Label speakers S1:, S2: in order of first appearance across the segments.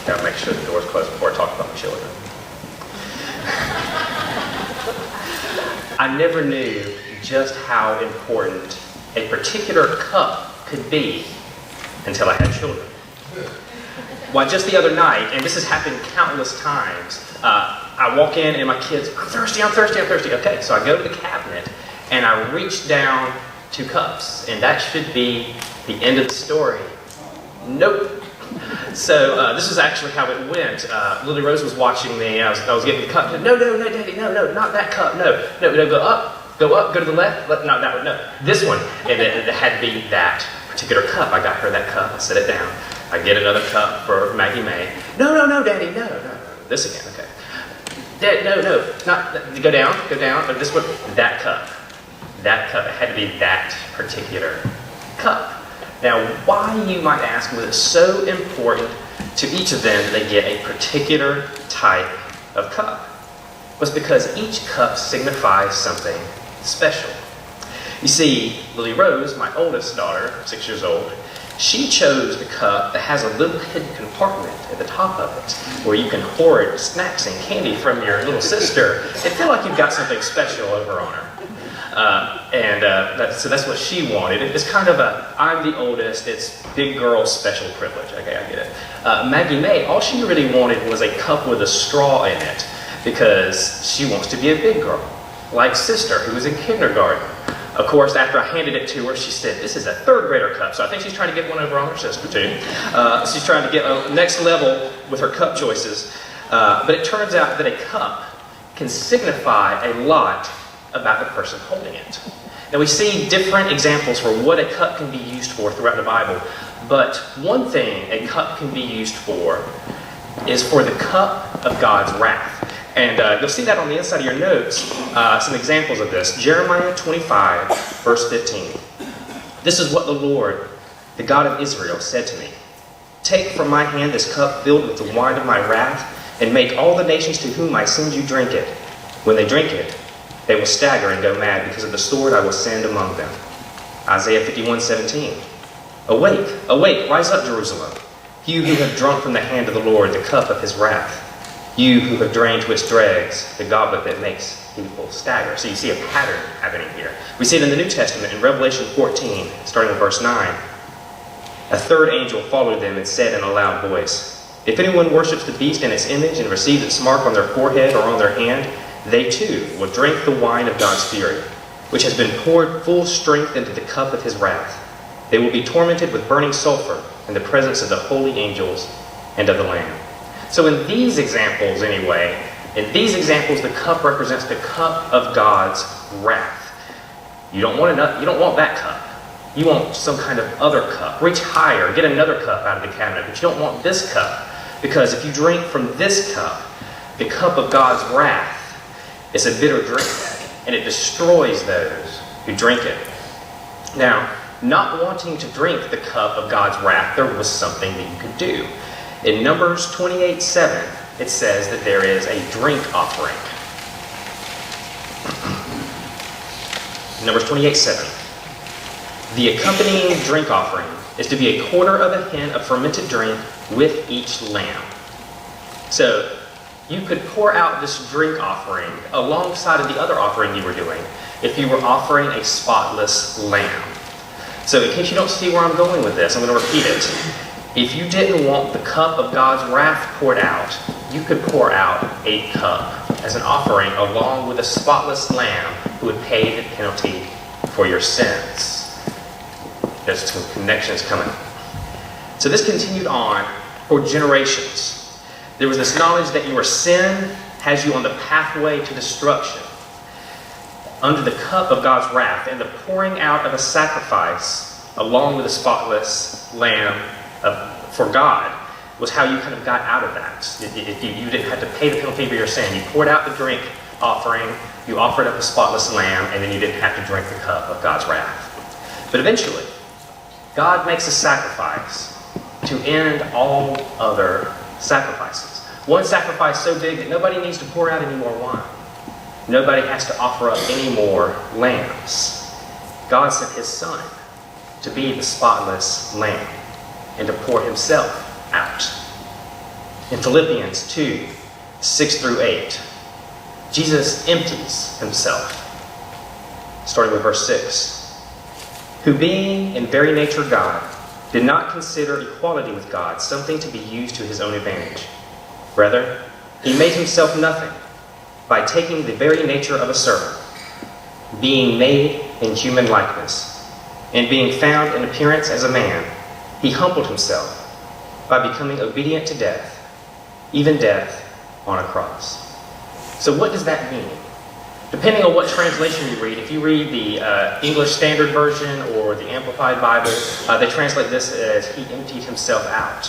S1: Gotta make sure the door's closed before I talk about my children. I never knew just how important a particular cup could be until I had children. Why, just the other night, and this has happened countless times, I walk in and my kids, I'm thirsty. Okay, so I go to the cabinet and I reach down 2 cups, and that should be the end of the story. Nope. So this is actually how it went. Lily Rose was watching me. I was getting the cup. No, Daddy, no, not that cup. No, go up, go to the left. No, that one, no. This one. And it had to be that particular cup. I got her that cup. I set it down. I get another cup for Maggie May. No, Daddy, no. This again, okay. Dad, no, not, go down. But this one, that cup. That cup. It had to be that particular cup. Now, why, you might ask, was it so important to each of them that they get a particular type of cup? Was because each cup signifies something special. You see, Lily Rose, my oldest daughter, 6 years old, she chose the cup that has a little hidden compartment at the top of it where you can hoard snacks and candy from your little sister and feel like you've got something special over on her. So that's what she wanted. It's kind of I'm the oldest, it's big girl special privilege. Okay, I get it. Maggie May, all she really wanted was a cup with a straw in it because she wants to be a big girl, like sister who was in kindergarten. Of course, after I handed it to her, she said, this is a 3rd grader cup. So I think she's trying to get one over on her sister too. She's trying to get a next level with her cup choices. But it turns out that a cup can signify a lot about the person holding it. Now we see different examples for what a cup can be used for throughout the Bible, but one thing a cup can be used for is for the cup of God's wrath. And you'll see that on the inside of your notes, some examples of this. Jeremiah 25, verse 15. This is what the Lord, the God of Israel, said to me. Take from my hand this cup filled with the wine of my wrath, and make all the nations to whom I send you drink it. When they drink it, they will stagger and go mad because of the sword I will send among them. Isaiah 51:17. Awake, awake, rise up, Jerusalem. You who have drunk from the hand of the Lord the cup of his wrath. You who have drained to its dregs the goblet that makes people stagger. So you see a pattern happening here. We see it in the New Testament in Revelation 14, starting with verse 9. A 3rd angel followed them and said in a loud voice, if anyone worships the beast and its image and receives its mark on their forehead or on their hand, they too will drink the wine of God's fury, which has been poured full strength into the cup of his wrath. They will be tormented with burning sulfur in the presence of the holy angels and of the Lamb. So in these examples anyway, the cup represents the cup of God's wrath. You don't want that cup. You want some kind of other cup. Reach higher, get another cup out of the cabinet, but you don't want this cup. Because if you drink from this cup, the cup of God's wrath, it's a bitter drink, and it destroys those who drink it. Now, not wanting to drink the cup of God's wrath, there was something that you could do. In Numbers 28:7, it says that there is a drink offering. Numbers 28:7. The accompanying drink offering is to be a quarter of a hin of fermented drink with each lamb. So, you could pour out this drink offering alongside of the other offering you were doing if you were offering a spotless lamb. So in case you don't see where I'm going with this, I'm going to repeat it. If you didn't want the cup of God's wrath poured out, you could pour out a cup as an offering along with a spotless lamb who would pay the penalty for your sins. There's some connections coming. So this continued on for generations. There was this knowledge that your sin has you on the pathway to destruction. Under the cup of God's wrath and the pouring out of a sacrifice along with a spotless lamb for God was how you kind of got out of that. If you didn't have to pay the penalty for your sin. You poured out the drink offering, you offered up a spotless lamb, and then you didn't have to drink the cup of God's wrath. But eventually, God makes a sacrifice to end all other sacrifices. One sacrifice so big that nobody needs to pour out any more wine. Nobody has to offer up any more lambs. God sent his son to be the spotless lamb and to pour himself out. In Philippians 2, 6 through 8, Jesus empties himself. Starting with verse 6. Who being in very nature God, did not consider equality with God something to be used to his own advantage. Rather, he made himself nothing by taking the very nature of a servant, being made in human likeness, and being found in appearance as a man, he humbled himself by becoming obedient to death, even death on a cross. So what does that mean? Depending on what translation you read, if you read the English Standard Version or the Amplified Bible, they translate this as he emptied himself out.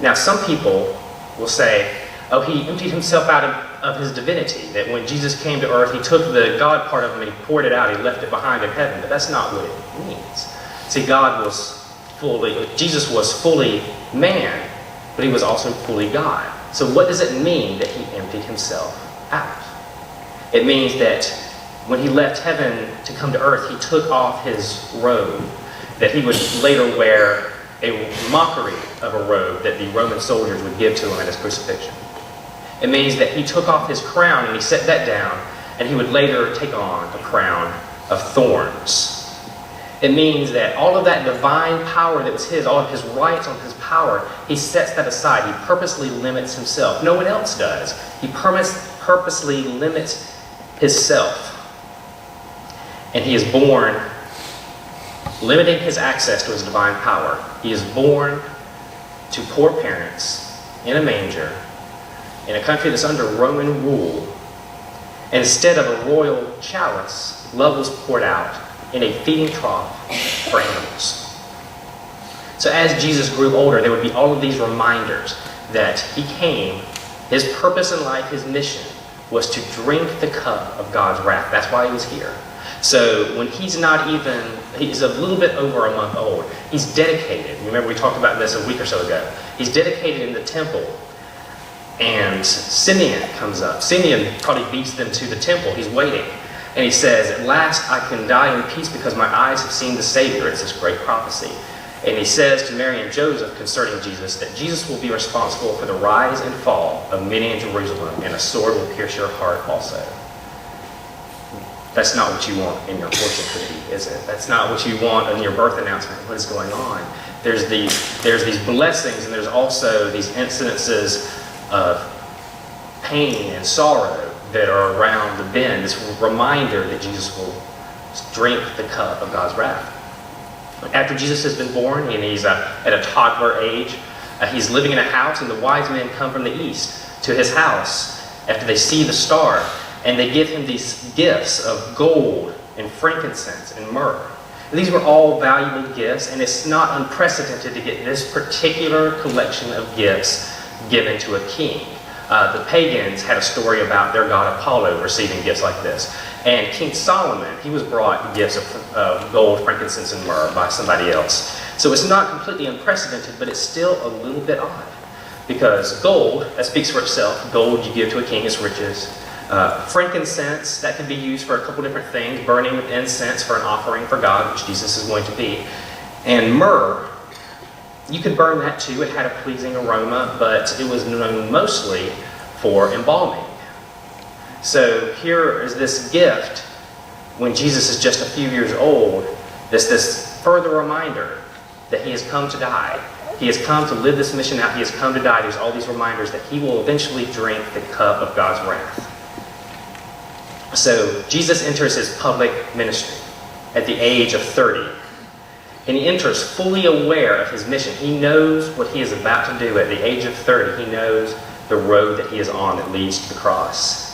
S1: Now some people will say, oh, he emptied himself out of his divinity, that when Jesus came to earth, he took the God part of him and he poured it out, he left it behind in heaven. But that's not what it means. See, Jesus was fully man, but he was also fully God. So what does it mean that he emptied himself out? It means that when he left heaven to come to earth, he took off his robe, that he would later wear a mockery of a robe that the Roman soldiers would give to him at his crucifixion. It means that he took off his crown and he set that down, and he would later take on a crown of thorns. It means that all of that divine power that was his, all of his rights, all of his power, he sets that aside. He purposely limits himself. No one else does. He purposely limits himself. And he is born limiting his access to his divine power. He is born to poor parents in a manger in a country that's under Roman rule. And instead of a royal chalice, love was poured out in a feeding trough for animals. So as Jesus grew older, there would be all of these reminders that he came, his purpose in life, his mission, was to drink the cup of God's wrath. That's why he was here. So when he's a little bit over a month old, he's dedicated. Remember we talked about this a week or so ago. He's dedicated in the temple. And Simeon comes up. Simeon probably beats them to the temple. He's waiting. And he says, at last I can die in peace because my eyes have seen the Savior. It's this great prophecy. And he says to Mary and Joseph concerning Jesus that Jesus will be responsible for the rise and fall of many in Jerusalem, and a sword will pierce your heart also. That's not what you want in your fortune cookie, is it? That's not what you want in your birth announcement. What is going on? There's these blessings, and there's also these incidences of pain and sorrow that are around the bend, this reminder that Jesus will drink the cup of God's wrath. After Jesus has been born and he's at a toddler age, he's living in a house, and the wise men come from the east to his house after they see the star, and they give him these gifts of gold and frankincense and myrrh. These were all valuable gifts, and it's not unprecedented to get this particular collection of gifts given to a king. The pagans had a story about their god Apollo receiving gifts like this. And King Solomon, he was brought gifts of gold, frankincense, and myrrh by somebody else. So it's not completely unprecedented, but it's still a little bit odd. Because gold, that speaks for itself. Gold you give to a king is riches. Frankincense, that can be used for a couple different things. Burning with incense for an offering for God, which Jesus is going to be. And myrrh, you could burn that too. It had a pleasing aroma, but it was known mostly for embalming. So here is this gift when Jesus is just a few years old, this further reminder that he has come to die. He has come to live this mission out. He has come to die. There's all these reminders that he will eventually drink the cup of God's wrath. So Jesus enters his public ministry at the age of 30. And he enters fully aware of his mission. He knows what he is about to do at the age of 30. He knows the road that he is on that leads to the cross.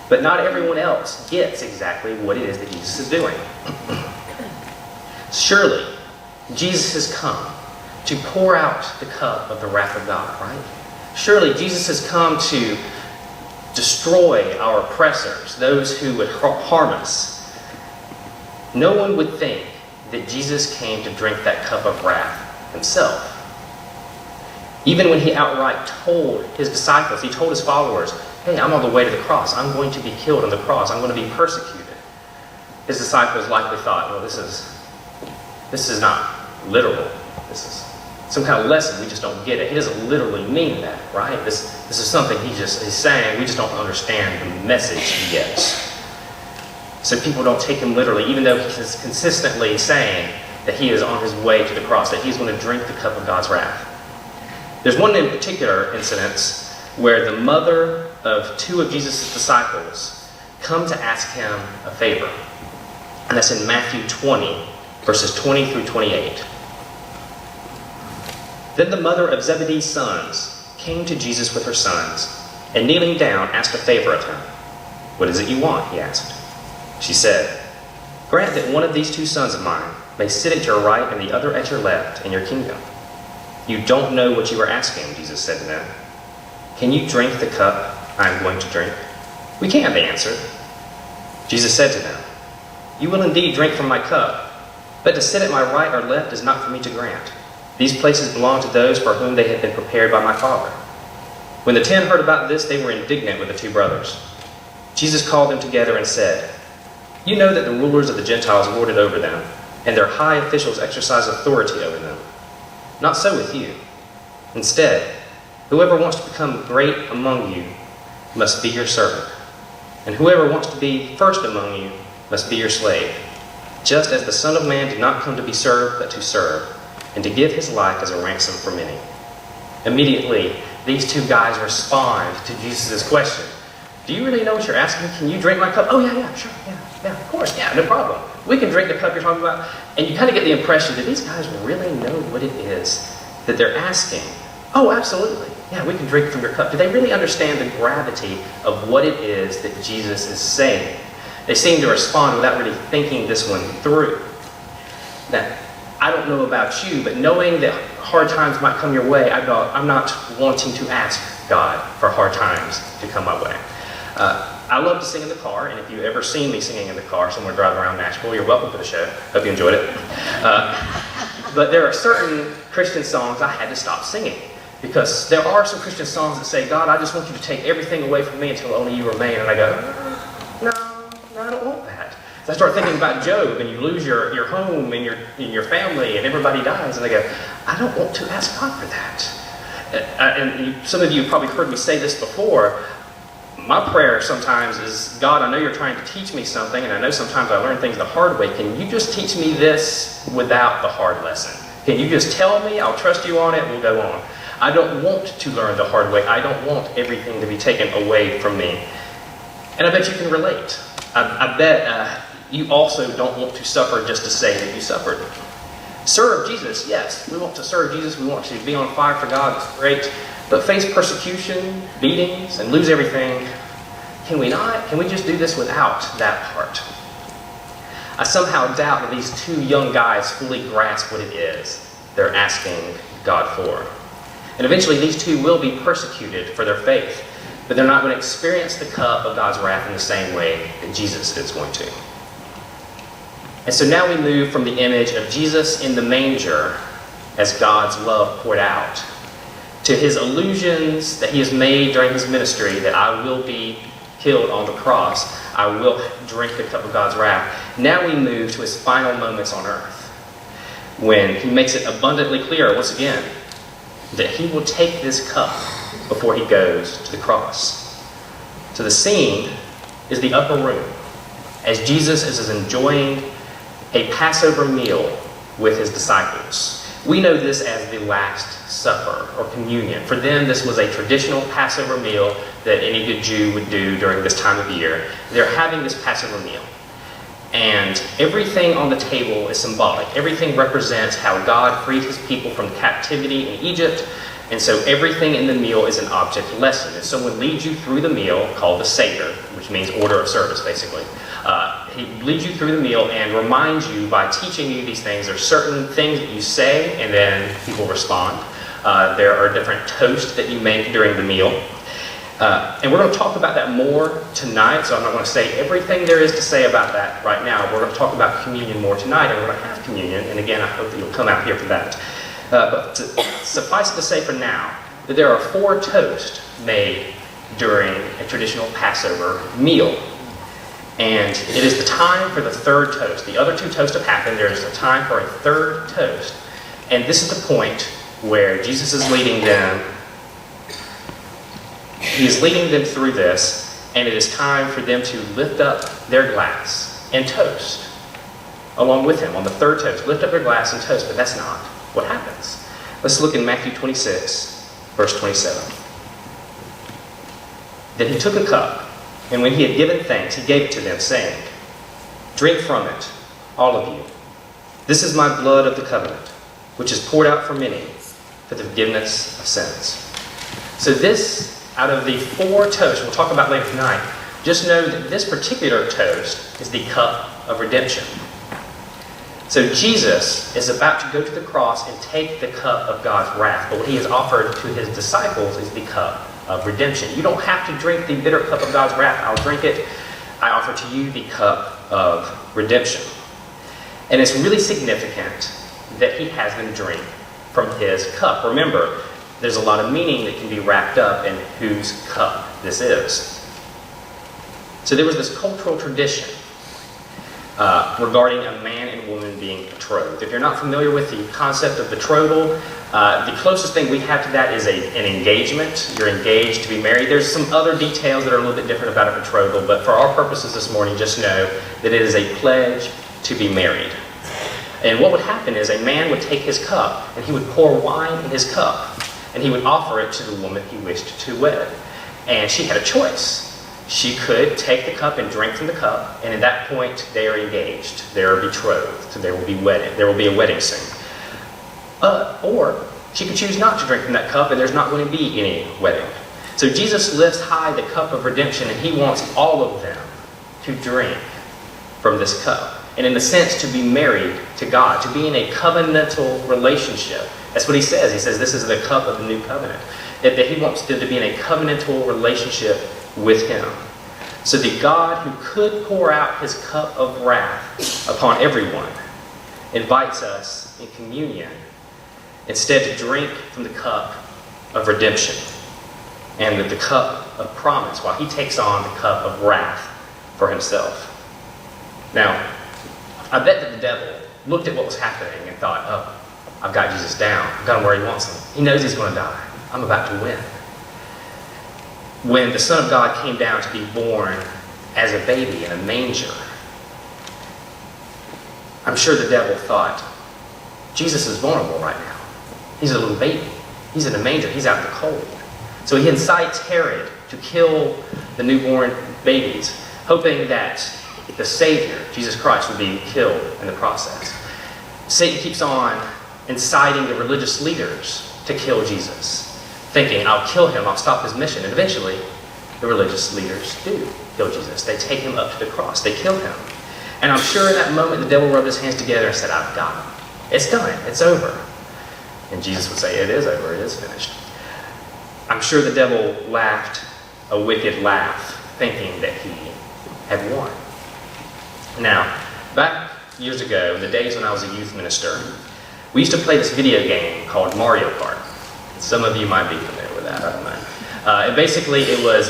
S1: But not everyone else gets exactly what it is that Jesus is doing. Surely, Jesus has come to pour out the cup of the wrath of God, right? Surely, Jesus has come to destroy our oppressors, those who would harm us. No one would think that Jesus came to drink that cup of wrath himself. Even when he outright told his disciples, he told his followers, hey, I'm on the way to the cross. I'm going to be killed on the cross. I'm going to be persecuted. His disciples likely thought, well, this is not literal. This is some kind of lesson. We just don't get it. He doesn't literally mean that, right? This is something he's saying. We just don't understand the message he gets. So people don't take him literally, even though he's consistently saying that he is on his way to the cross, that he's going to drink the cup of God's wrath. There's one in particular incident where the mother of two of Jesus' disciples come to ask him a favor. And that's in Matthew 20, verses 20 through 28. Then the mother of Zebedee's sons came to Jesus with her sons, and kneeling down, asked a favor of him. "What is it you want?" he asked. She said, "Grant that one of these two sons of mine may sit at your right and the other at your left in your kingdom." "You don't know what you are asking," Jesus said to them. "Can you drink the cup I am going to drink?" "We can," they answered. Jesus said to them, "You will indeed drink from my cup, but to sit at my right or left is not for me to grant. These places belong to those for whom they have been prepared by my Father." When the 10 heard about this, they were indignant with the two brothers. Jesus called them together and said, "You know that the rulers of the Gentiles lord it over them, and their high officials exercise authority over them. Not so with you. Instead, whoever wants to become great among you must be your servant, and whoever wants to be first among you must be your slave, just as the Son of Man did not come to be served, but to serve, and to give his life as a ransom for many." Immediately, these two guys respond to Jesus' question. "Do you really know what you're asking? Can you drink my cup?" "Oh, yeah, sure, yeah, of course, yeah, no problem. We can drink the cup you're talking about." And you kind of get the impression that these guys really know what it is that they're asking. "Oh, absolutely. Yeah, we can drink from your cup." Do they really understand the gravity of what it is that Jesus is saying? They seem to respond without really thinking this one through. Now, I don't know about you, but knowing that hard times might come your way, I'm not wanting to ask God for hard times to come my way. I love to sing in the car, and if you've ever seen me singing in the car somewhere driving around Nashville, you're welcome to the show. Hope you enjoyed it. But there are certain Christian songs I had to stop singing, because there are some Christian songs that say, "God, I just want you to take everything away from me until only you remain." And I go, no, I don't want that. So I start thinking about Job, and you lose your home and your family, and everybody dies. And I go, I don't want to ask God for that. And some of you have probably heard me say this before. My prayer sometimes is, "God, I know you're trying to teach me something, and I know sometimes I learn things the hard way. Can you just teach me this without the hard lesson? Can you just tell me? I'll trust you on it. We'll go on." I don't want to learn the hard way. I don't want everything to be taken away from me. And I bet you can relate. I bet you also don't want to suffer just to say that you suffered. Serve Jesus, yes. We want to serve Jesus. We want to be on fire for God. It's great. But face persecution, beatings, and lose everything. Can we not? Can we just do this without that part? I somehow doubt that these two young guys fully grasp what it is they're asking God for. And eventually these two will be persecuted for their faith, but they're not going to experience the cup of God's wrath in the same way that Jesus is going to. And so now we move from the image of Jesus in the manger as God's love poured out, to his allusions that he has made during his ministry, that I will be killed on the cross, I will drink the cup of God's wrath. Now we move to his final moments on earth, when he makes it abundantly clear once again that he will take this cup before he goes to the cross. So the scene is the upper room, as Jesus is enjoying a Passover meal with his disciples. We know this as the Last Supper, or communion. For them, this was a traditional Passover meal that any good Jew would do during this time of year. They're having this Passover meal. And everything on the table is symbolic. Everything represents how God freed his people from captivity in Egypt. And so everything in the meal is an object lesson. If someone leads you through the meal, called the Seder, which means order of service, basically, he leads you through the meal and reminds you by teaching you these things. There are certain things that you say, and then people respond. There are different toasts that you make during the meal. And we're going to talk about that more tonight, so I'm not going to say everything there is to say about that right now. We're going to talk about communion more tonight, and we're going to have communion. And again, I hope that you'll come out here for that. But suffice it to say for now that there are 4 toasts made during a traditional Passover meal. And it is the time for the 3rd toast. The other 2 toasts have happened. There is a time for a 3rd toast. And this is the point where Jesus is leading them. He is leading them through this, and it is time for them to lift up their glass and toast along with him on the third toast. Lift up their glass and toast, but that's not what happens. Let's look in Matthew 26, verse 27. Then he took a cup, and when he had given thanks, he gave it to them, saying, "Drink from it, all of you. This is my blood of the covenant, which is poured out for many for the forgiveness of sins." So this, out of the 4 toasts we'll talk about later tonight, just know that this particular toast is the cup of redemption. So Jesus is about to go to the cross and take the cup of God's wrath, but what he has offered to his disciples is the cup of redemption. You don't have to drink the bitter cup of God's wrath. I'll drink it. I offer to you the cup of redemption. And it's really significant that he has them drink from his cup. Remember, there's a lot of meaning that can be wrapped up in whose cup this is. So there was this cultural tradition regarding a man and woman being betrothed. If you're not familiar with the concept of betrothal, the closest thing we have to that is an engagement. You're engaged to be married. There's some other details that are a little bit different about a betrothal, but for our purposes this morning, just know that it is a pledge to be married. And what would happen is a man would take his cup and he would pour wine in his cup and he would offer it to the woman he wished to wed. And she had a choice. She could take the cup and drink from the cup, and at that point they are engaged, they are betrothed, so there will be a wedding soon. Or she could choose not to drink from that cup, and there's not going to be any wedding. So Jesus lifts high the cup of redemption, and he wants all of them to drink from this cup. And in a sense, to be married to God, to be in a covenantal relationship. That's what he says. He says this is the cup of the new covenant. That he wants them to be in a covenantal relationship with him. So the God who could pour out his cup of wrath upon everyone invites us in communion instead to drink from the cup of redemption and the cup of promise while he takes on the cup of wrath for himself. Now, I bet that the devil looked at what was happening and thought, oh, I've got Jesus down. I've got him where he wants him. He knows he's going to die. I'm about to win. When the Son of God came down to be born as a baby in a manger, I'm sure the devil thought, Jesus is vulnerable right now. He's a little baby. He's in a manger. He's out in the cold. So he incites Herod to kill the newborn babies, hoping that the Savior, Jesus Christ, would be killed in the process. Satan keeps on inciting the religious leaders to kill Jesus, thinking, I'll kill him, I'll stop his mission. And eventually, the religious leaders do kill Jesus. They take him up to the cross. They kill him. And I'm sure in that moment, the devil rubbed his hands together and said, I've got him. It's done. It's over. And Jesus would say, it is over. It is finished. I'm sure the devil laughed a wicked laugh, thinking that he had won. Now, back years ago, in the days when I was a youth minister, we used to play this video game called Mario Kart. Some of you might be familiar with that, I don't know. It was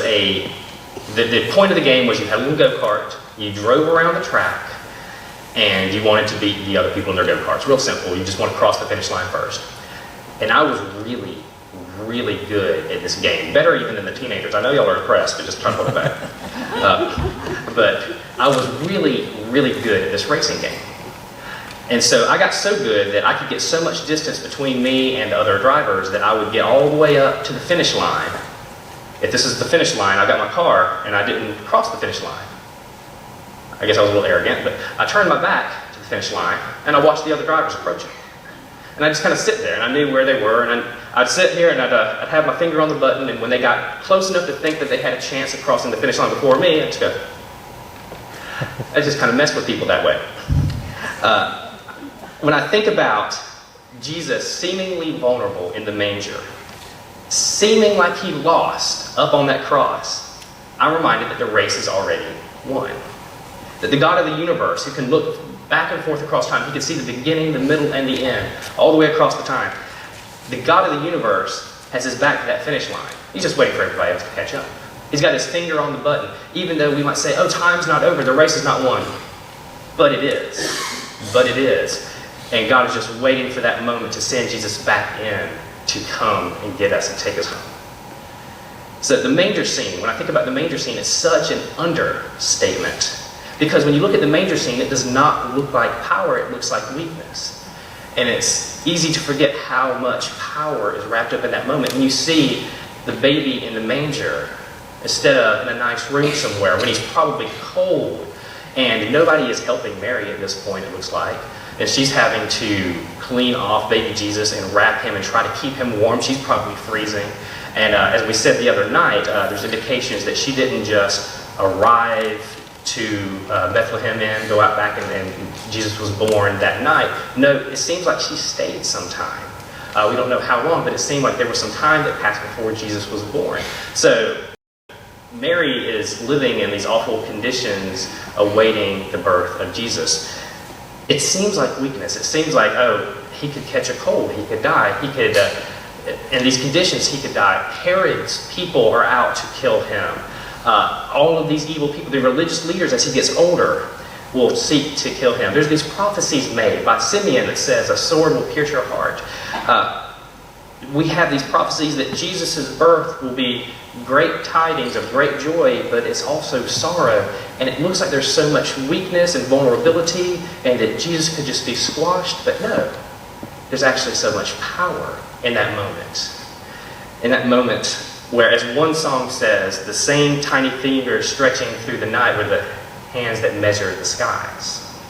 S1: the point of the game was you had a little go-kart, you drove around the track, and you wanted to beat the other people in their go-karts. Real simple, you just want to cross the finish line first. And I was really, really good at this game. Better even than the teenagers. I know y'all are impressed, but just try to hold it back. But I was really, really good at this racing game. And so I got so good that I could get so much distance between me and the other drivers that I would get all the way up to the finish line. If this is the finish line, I got my car and I didn't cross the finish line. I guess I was a little arrogant, but I turned my back to the finish line and I watched the other drivers approaching. And I just kind of sit there and I knew where they were, and I'd sit here and I'd have my finger on the button, and when they got close enough to think that they had a chance of crossing the finish line before me, I'd just go. I just kind of mess with people that way. When I think about Jesus seemingly vulnerable in the manger, seeming like he lost up on that cross, I'm reminded that the race is already won. That the God of the universe, who can look back and forth across time, he can see the beginning, the middle, and the end, all the way across the time. The God of the universe has his back to that finish line. He's just waiting for everybody else to catch up. He's got his finger on the button, even though we might say, oh, time's not over, the race is not won. But it is. But it is. And God is just waiting for that moment to send Jesus back in to come and get us and take us home. So the manger scene, when I think about the manger scene, it's such an understatement. Because when you look at the manger scene, it does not look like power, it looks like weakness. And it's easy to forget how much power is wrapped up in that moment. When you see the baby in the manger, instead of in a nice room somewhere, when he's probably cold, and nobody is helping Mary at this point, it looks like. And she's having to clean off baby Jesus and wrap him and try to keep him warm. She's probably freezing. And as we said the other night, there's indications that she didn't just arrive to Bethlehem and go out back and Jesus was born that night. No, it seems like she stayed some time. We don't know how long, but it seemed like there was some time that passed before Jesus was born. So Mary is living in these awful conditions awaiting the birth of Jesus. It seems like weakness. It seems like, oh, he could catch a cold, he could die, he could, in these conditions, he could die. Herod's people are out to kill him. All of these evil people, the religious leaders, as he gets older, will seek to kill him. There's these prophecies made by Simeon that says, a sword will pierce your heart. We have these prophecies that Jesus' birth will be great tidings of great joy, but it's also sorrow. And it looks like there's so much weakness and vulnerability, and that Jesus could just be squashed. But no, there's actually so much power in that moment. In that moment where, as one song says, the same tiny fingers stretching through the night were the hands that measured the skies.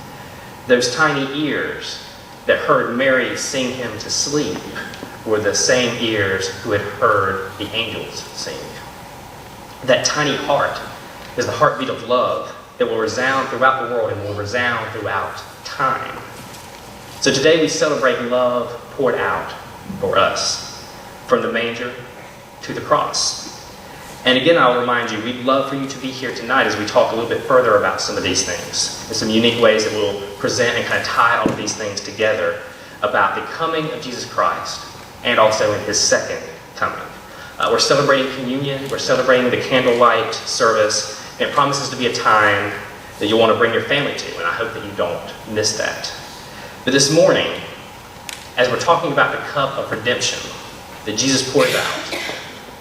S1: Those tiny ears that heard Mary sing him to sleep were the same ears who had heard the angels sing. That tiny heart is the heartbeat of love that will resound throughout the world and will resound throughout time. So today we celebrate love poured out for us, from the manger to the cross. And again, I'll remind you, we'd love for you to be here tonight as we talk a little bit further about some of these things. There's some unique ways that we'll present and kind of tie all of these things together about the coming of Jesus Christ and also in his second coming. We're celebrating communion, we're celebrating the candlelight service, and it promises to be a time that you'll want to bring your family to, and I hope that you don't miss that. But this morning, as we're talking about the cup of redemption that Jesus pours out,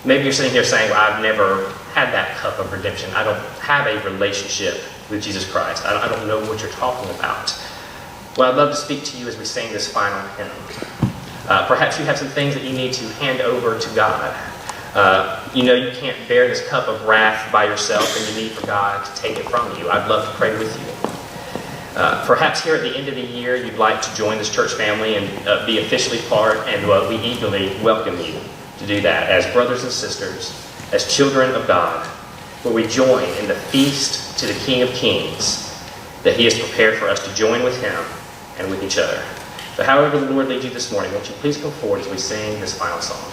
S1: maybe you're sitting here saying, well, I've never had that cup of redemption. I don't have a relationship with Jesus Christ. I don't know what you're talking about. Well, I'd love to speak to you as we sing this final hymn. Perhaps you have some things that you need to hand over to God. You know you can't bear this cup of wrath by yourself, and you need for God to take it from you. I'd love to pray with you. Perhaps here at the end of the year, you'd like to join this church family and be officially part, and we eagerly welcome you to do that as brothers and sisters, as children of God, where we join in the feast to the King of Kings that he has prepared for us to join with him and with each other. So however the Lord leads you this morning, won't you please come forward as we sing this final song.